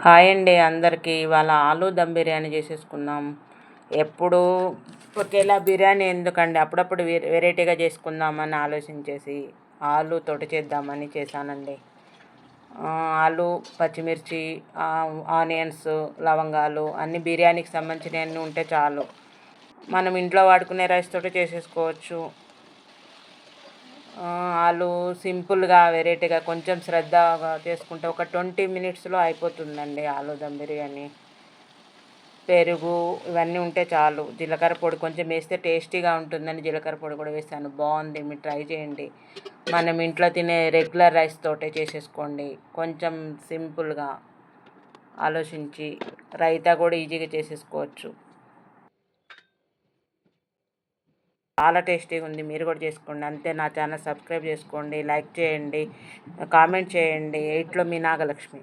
Hi అండి అందరికీ. ఇవాళ ఆలు దమ్ బిర్యానీ చేసేసుకుందాం. ఎప్పుడు ఒకేలా బిర్యానీ ఎందుకండి, అప్పుడప్పుడు వెరైటీగా చేసుకుందామని ఆలోచించేసి ఆలుతోటి చేద్దామని చేశానండి. ఆలు, పచ్చిమిర్చి, ఆనియన్స్, లవంగాలు అన్ని బిర్యానీకి సంబంధించినవన్నీ ఉంటే చాలు. మనం ఇంట్లో వాడుకునే రైస్ తోటి చేసేసుకోవచ్చు. ఆలు సింపుల్గా వెరైటీగా కొంచెం శ్రద్ధగా చేసుకుంటే ఒక 20 మినిట్స్లో అయిపోతుందండి ఆలు దమ్ బిర్యానీ. పెరుగు ఇవన్నీ ఉంటే చాలు. జీలకర్ర పొడి కొంచెం వేస్తే టేస్టీగా ఉంటుందని జీలకర్ర పొడి కూడా వేసాను. బాగుంది, మీరు ట్రై చేయండి. మనం ఇంట్లో తినే రెగ్యులర్ రైస్ తోటే చేసేసుకోండి. కొంచెం సింపుల్గా ఆలోచించి రైతా కూడా ఈజీగా చేసేసుకోవచ్చు. చాలా టేస్టీగా ఉంది, మీరు కూడా చేసుకోండి. అంతే, నా ఛానల్ సబ్స్క్రైబ్ చేసుకోండి, లైక్ చేయండి, కామెంట్ చేయండి. ఎయిట్లో మీ నాగలక్ష్మి.